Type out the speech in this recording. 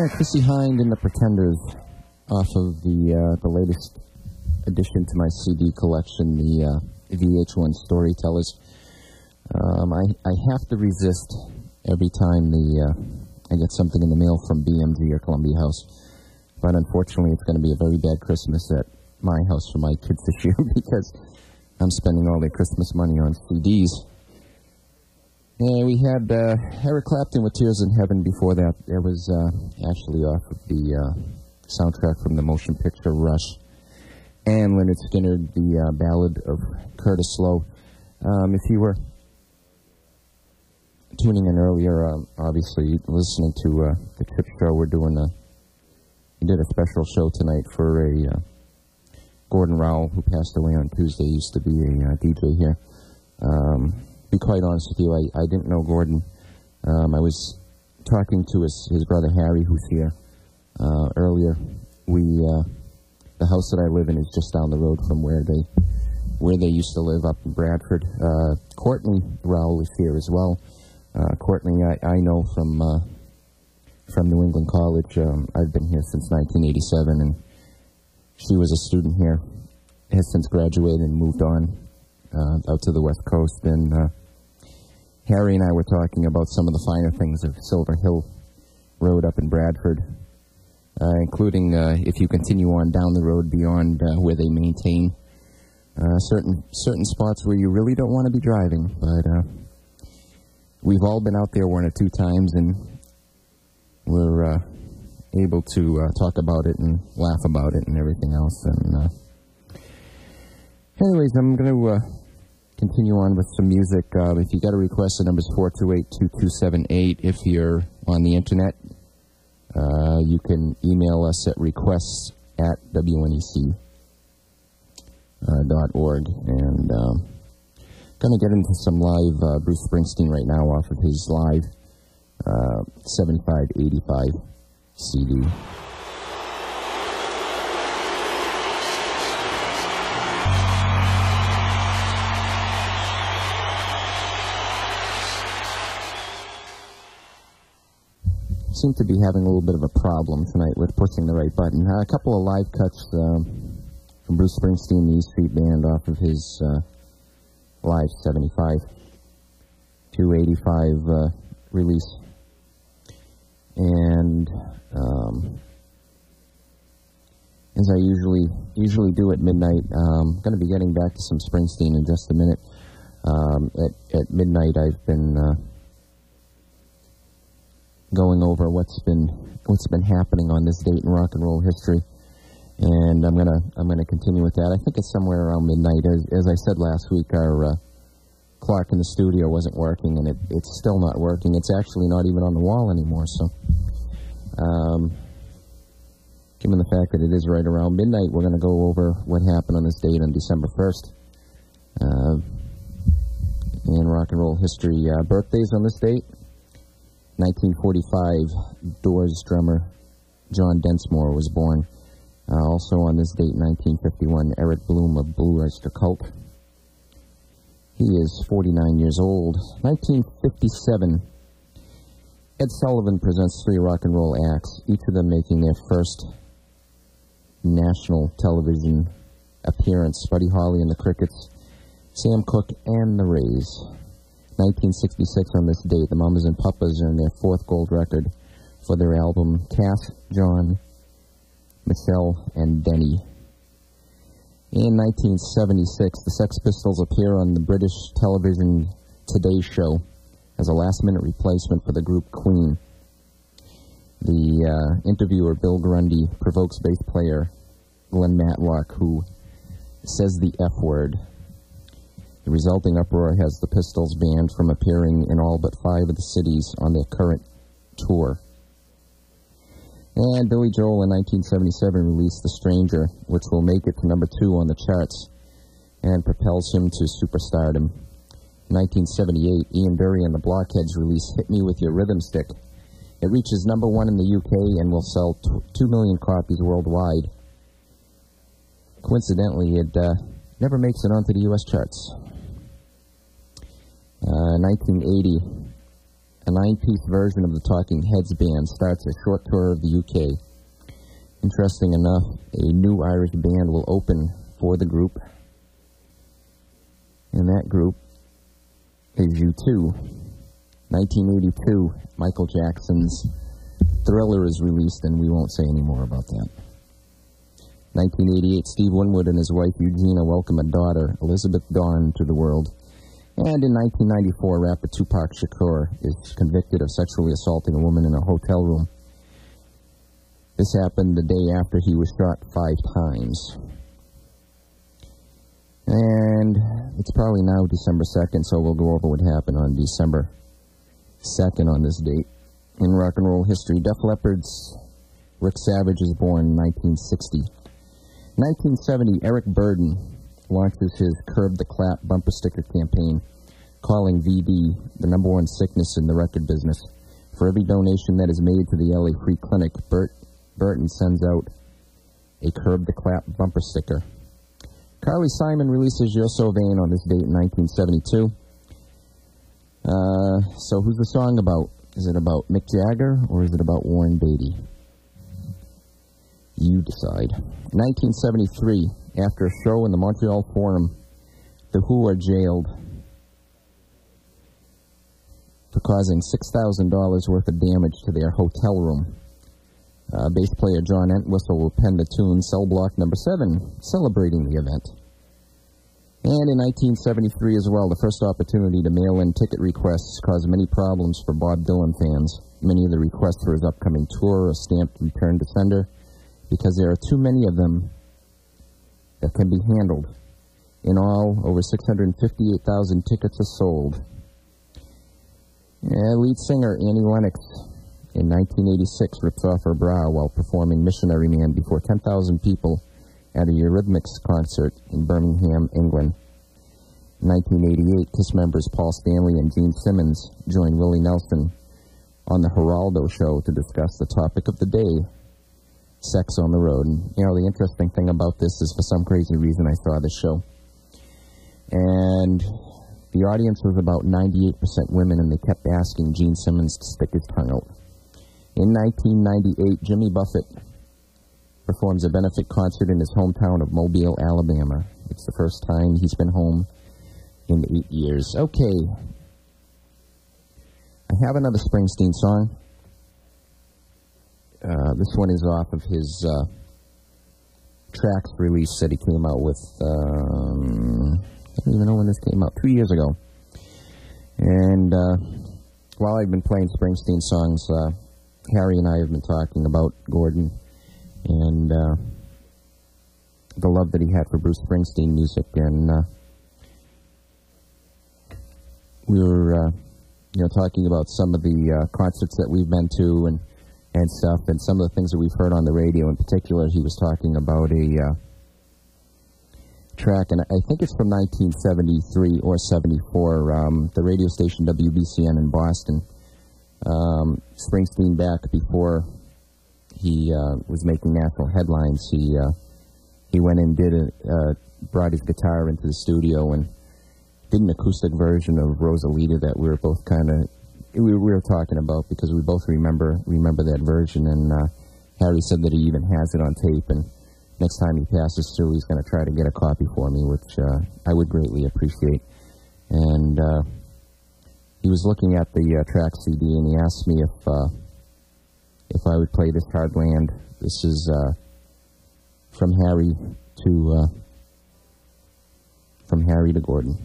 Chrissy Hind and the Pretenders off of the latest addition to my CD collection, the VH1 Storytellers. I have to resist every time I get something in the mail from BMG or Columbia House, but unfortunately it's going to be a very bad Christmas at my house for my kids this year because I'm spending all their Christmas money on CDs. And we had Eric Clapton with Tears in Heaven before that. It was actually off of the soundtrack from the motion picture Rush. And Leonard Skinner, the Ballad of Curtis Lowe. If you were tuning in earlier, obviously listening to the Trip Show, we did a special show tonight for Gordon Rowell, who passed away on Tuesday. He used to be a DJ here. Be quite honest with you, I didn't know Gordon. I was talking to his brother Harry, who's here earlier. The house that I live in is just down the road from where they used to live up in Bradford. Courtney Rowell is here as well. Courtney, I know from New England College. I've been here since 1987, and she was a student here. Has since graduated and moved on out to the West Coast. And Harry and I were talking about some of the finer things of Silver Hill Road up in Bradford, including if you continue on down the road beyond where they maintain certain spots where you really don't want to be driving. But we've all been out there one or two times, and we're able to talk about it and laugh about it and everything else. And anyways, I'm going to continue on with some music. If you got a request, the number is 428-2278. If you're on the internet, you can email us at requests@WNEC.org. And going to get into some live Bruce Springsteen right now off of his live 75-85 CD. Seem to be having a little bit of a problem tonight with pushing the right button. A couple of live cuts from Bruce Springsteen, the E Street Band, off of his live 75-85 release. And as I usually do at midnight, I'm going to be getting back to some Springsteen in just a minute. At midnight, I've been going over what's been happening on this date in rock and roll history, and I'm gonna continue with that. I think it's somewhere around midnight. As I said last week, our clock in the studio wasn't working, and it's still not working. It's actually not even on the wall anymore. So, given the fact that it is right around midnight, we're going to go over what happened on this date on December 1st in rock and roll history. Birthdays on this date: 1945, Doors drummer John Densmore was born. Also on this date, 1951, Eric Bloom of Blue Oyster Cult. He is 49 years old. 1957, Ed Sullivan presents 3 rock and roll acts, each of them making their first national television appearance. Buddy Holly and the Crickets, Sam Cooke and the Rays. 1966 on this date, the Mamas and Papas earned their 4th gold record for their album Cass, John, Michelle, and Denny. In 1976, the Sex Pistols appear on the British television Today Show as a last-minute replacement for the group Queen. The interviewer, Bill Grundy, provokes bass player Glenn Matlock, who says the F word. The resulting uproar has the Pistols banned from appearing in all but 5 of the cities on their current tour. And Billy Joel in 1977 released The Stranger, which will make it to number 2 on the charts and propels him to superstardom. In 1978, Ian Dury and the Blockheads released Hit Me With Your Rhythm Stick. It reaches number 1 in the UK and will sell 2 million copies worldwide. Coincidentally, it never makes it onto the U.S. charts. 1980, a 9-piece version of the Talking Heads band, starts a short tour of the UK. Interesting enough, a new Irish band will open for the group, and that group is U2. 1982, Michael Jackson's Thriller is released, and we won't say any more about that. 1988, Steve Winwood and his wife Eugenia welcome a daughter, Elizabeth Dawn, to the world. And in 1994, rapper Tupac Shakur is convicted of sexually assaulting a woman in a hotel room. This happened the day after he was shot 5 times. And it's probably now December 2nd, so we'll go over what happened on December 2nd on this date. In rock and roll history, Def Leppard's Rick Savage is born in 1960. 1970, Eric Burdon launches his Curb the Clap bumper sticker campaign, calling VD the #1 sickness in the record business. For every donation that is made to the LA Free Clinic, Burton sends out a Curb the Clap bumper sticker. Carly Simon releases You're So Vain on this date in 1972. So who's the song about? Is it about Mick Jagger or is it about Warren Beatty? You decide. 1973, after a show in the Montreal Forum, The Who are jailed for causing $6,000 worth of damage to their hotel room. Bass player John Entwistle will pen the tune Cell Block Number 7, celebrating the event. And in 1973 as well, the first opportunity to mail in ticket requests caused many problems for Bob Dylan fans. Many of the requests for his upcoming tour are stamped return to sender because there are too many of them that can be handled. In all, over 658,000 tickets are sold. Lead singer Annie Lennox in 1986 rips off her bra while performing Missionary Man before 10,000 people at a Eurythmics concert in Birmingham, England. In 1988, KISS members Paul Stanley and Gene Simmons joined Willie Nelson on the Geraldo show to discuss the topic of the day, sex on the road. And, you know, the interesting thing about this is for some crazy reason I saw this show. And the audience was about 98% women, and they kept asking Gene Simmons to stick his tongue out. In 1998, Jimmy Buffett performs a benefit concert in his hometown of Mobile, Alabama. It's the first time he's been home in 8 years. Okay. I have another Springsteen song. This one is off of his Tracks release that he came out with, I don't even know when this came out, 2 years ago. And while I've been playing Springsteen songs, Harry and I have been talking about Gordon and the love that he had for Bruce Springsteen music. And we were, talking about some of the concerts that we've been to and stuff, and some of the things that we've heard on the radio. In particular, he was talking about a track, and I think it's from 1973 or 74, the radio station WBCN in Boston. Springsteen, back before he was making national headlines, he went and brought his guitar into the studio and did an acoustic version of Rosalita that we were both we were talking about, because we both remember that version. And Harry said that he even has it on tape, and next time he passes through, he's going to try to get a copy for me, which I would greatly appreciate. And he was looking at the track CD, and he asked me if I would play this Hard Land. This is from Harry to Gordon.